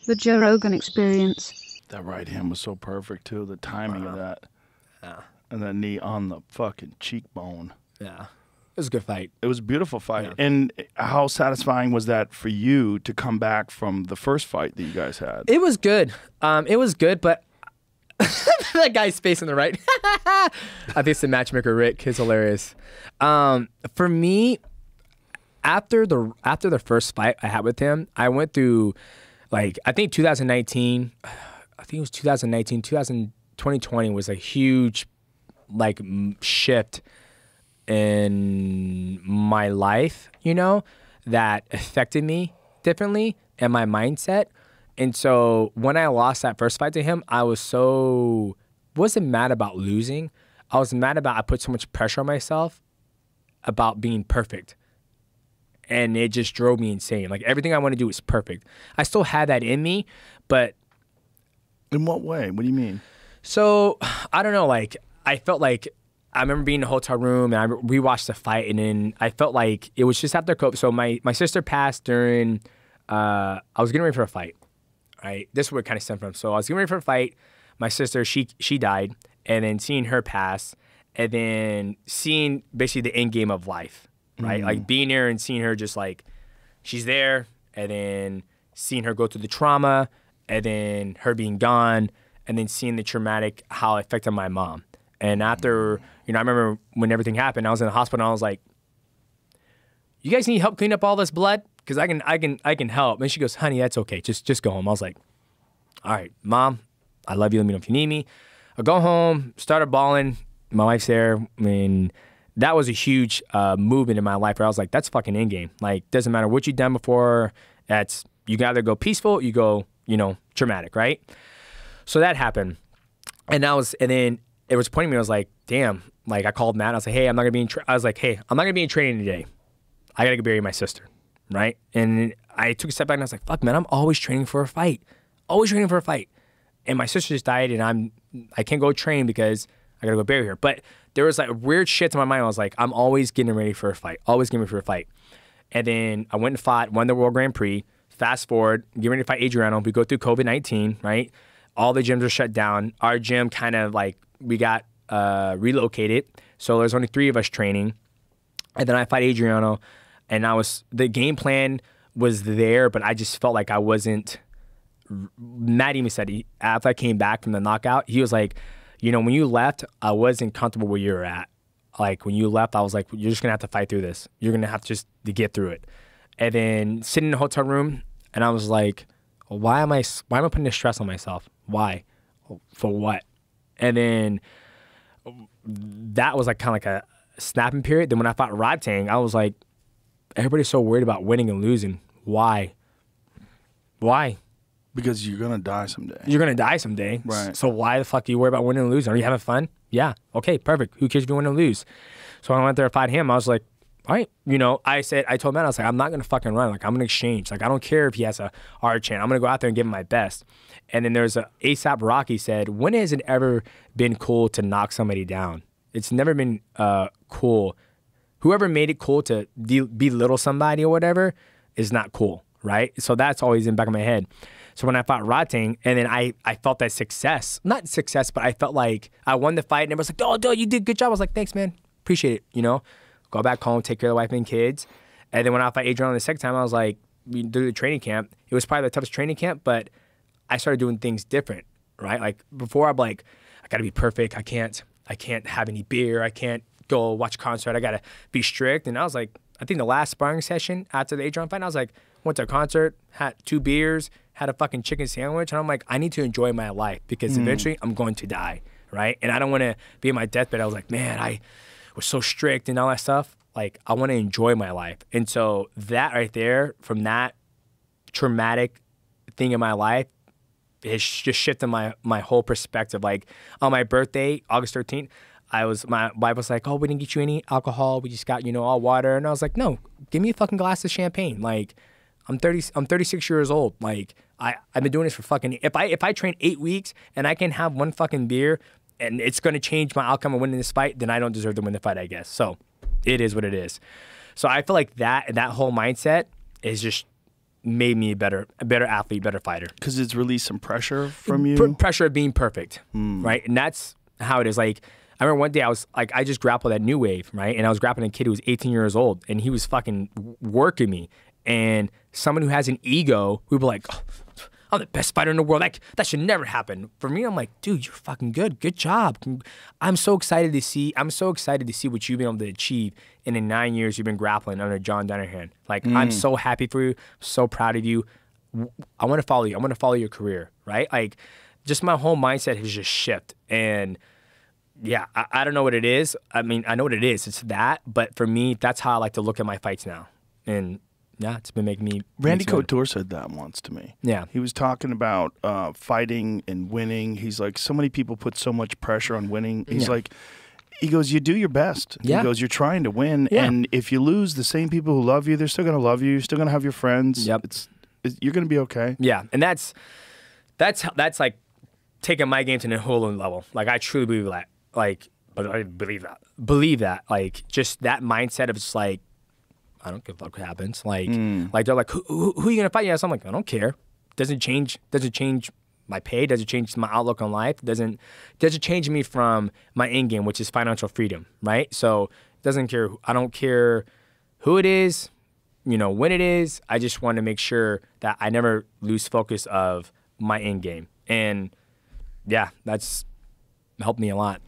The Joe Rogan Experience. That right hand was so perfect too. The timing of that. Yeah. And that knee on the fucking cheekbone. Yeah. It was a good fight. It was a beautiful fight. Yeah. And how satisfying was that for you to come back from the first fight that you guys had? It was good. It was good, but that guy's face on the right. I think it's the matchmaker Rick. He's hilarious. For me, after the first fight I had with him, I went through, like, I think 2019. I think it was 2019. 2020 was a huge, like, shift in my life, you know, that affected me differently and my mindset. And so when I lost that first fight to him, I wasn't mad about losing. I was mad about I put so much pressure on myself about being perfect. And it just drove me insane. Like, everything I want to do is perfect. I still had that in me, but... In what way? What do you mean? So, I don't know, like, I felt like I remember being in a hotel room and we watched the fight, and then I felt like it was just after COVID. So my sister passed during, I was getting ready for a fight, right? This is where it kind of stemmed from. So I was getting ready for a fight. My sister, she died, and then seeing her pass, and then seeing basically the end game of life, right? Like being there and seeing her just like, she's there, and then seeing her go through the trauma, and then her being gone, and then seeing the traumatic, how it affected my mom. And after, I remember when everything happened, I was in the hospital and I was like, you guys need help clean up all this blood? Because I can help. And she goes, honey, that's okay. Just go home. I was like, all right, Mom, I love you. Let me know if you need me. I go home, started bawling. My wife's there. I mean, that was a huge movement in my life where I was like, that's fucking end game. Like, doesn't matter what you've done before. You can either go peaceful, you go, traumatic, right? So that happened. And then it was pointing me, I was like, damn. Like, I called Matt, I was like, hey, I'm not gonna be in training today. I gotta go bury my sister, right? And I took a step back and I was like, fuck, man, I'm always training for a fight. Always training for a fight. And my sister just died, and I can't go train because I gotta go bury her. But there was like weird shit to my mind. I was like, I'm always getting ready for a fight. Always getting ready for a fight. And then I went and fought, won the World Grand Prix. Fast forward, getting ready to fight Adriano. We go through COVID-19, right? All the gyms are shut down. Our gym kind of like, we got relocated. So there's only 3 of us training. And then I fight Adriano, and the game plan was there, but I just felt like I wasn't. Matt even said, after I came back from the knockout, he was like, when you left, I wasn't comfortable where you were at. Like, when you left, I was like, you're just going to have to fight through this. You're going to have to get through it. And then sitting in the hotel room, and I was like, why am I putting this stress on myself? Why? For what? And then that was like kind of like a snapping period. Then when I fought Rodtang, I was like, everybody's so worried about winning and losing. Why? Because you're gonna die someday. You're gonna die someday. Right. So why the fuck do you worry about winning and losing? Are you having fun? Yeah. Okay, perfect. Who cares if you win or lose? So when I went there to fight him, I was like, all right. I told Matt, I was like, I'm not gonna fucking run. Like, I'm gonna exchange. Like, I don't care if he has a hard chance. I'm gonna go out there and give him my best. And then there's a ASAP Rocky said, when has it ever been cool to knock somebody down? It's never been cool. Whoever made it cool to belittle somebody or whatever is not cool, right? So that's always in the back of my head. So when I fought Rodtang, and then I felt that success. Not success, but I felt like I won the fight, and everyone's like, oh, dude, you did a good job. I was like, thanks, man. Appreciate it, Go back home, take care of the wife and kids. And then when I fought Adrian the second time, I was like, we do the training camp. It was probably the toughest training camp, but I started doing things different, right? Like, before I'm like, I gotta be perfect. I can't have any beer. I can't go watch a concert. I gotta be strict. And I was like, I think the last sparring session after the Adrian fight, I was like, went to a concert, had 2 beers, had a fucking chicken sandwich. And I'm like, I need to enjoy my life because eventually I'm going to die, right? And I don't want to be in my deathbed. I was like, man, I was so strict and all that stuff. Like, I want to enjoy my life. And so that right there, from that traumatic thing in my life, has just shifted my whole perspective. Like, on my birthday, August 13th, my wife was like, oh, we didn't get you any alcohol. We just got, all water. And I was like, no, give me a fucking glass of champagne. Like, I'm 36 years old. Like, I've been doing this for fucking, if I train 8 weeks and I can have one fucking beer and it's going to change my outcome of winning this fight, then I don't deserve to win the fight, I guess. So it is what it is. So I feel like that whole mindset is just made me a better athlete, better fighter. Because it's released some pressure from you. Pressure of being perfect, right? And that's how it is. Like, I remember one day I just grappled at New Wave, right? And I was grappling a kid who was 18 years old, and he was fucking working me. And someone who has an ego, who'd be like, oh, I'm the best fighter in the world. That should never happen. For me, I'm like, dude, you're fucking good. Good job. I'm so excited to see what you've been able to achieve in the 9 years you've been grappling under John Danahan. Like, I'm so happy for you. I'm so proud of you. I want to follow you. I want to follow your career, right? Like, just my whole mindset has just shifted. And yeah, I don't know what it is. I mean, I know what it is. It's that. But for me, that's how I like to look at my fights now. And yeah, it's been making me. Randy Couture said that once to me. Yeah. He was talking about fighting and winning. He's like, so many people put so much pressure on winning. He's like, he goes, you do your best. Yeah. He goes, you're trying to win. Yeah. And if you lose, the same people who love you, they're still going to love you. You're still going to have your friends. Yep. You're going to be okay. Yeah. And that's like taking my game to the whole new level. Like, I truly believe that. Like, but I believe that. Like, just that mindset of just like, I don't give a fuck what happens. Like, like they're like, who are you gonna fight? Yeah, so I'm like, I don't care. Doesn't change my pay. Doesn't change my outlook on life. Doesn't change me from my end game, which is financial freedom, right? So doesn't care. I don't care who it is, when it is. I just want to make sure that I never lose focus of my end game, and yeah, that's helped me a lot.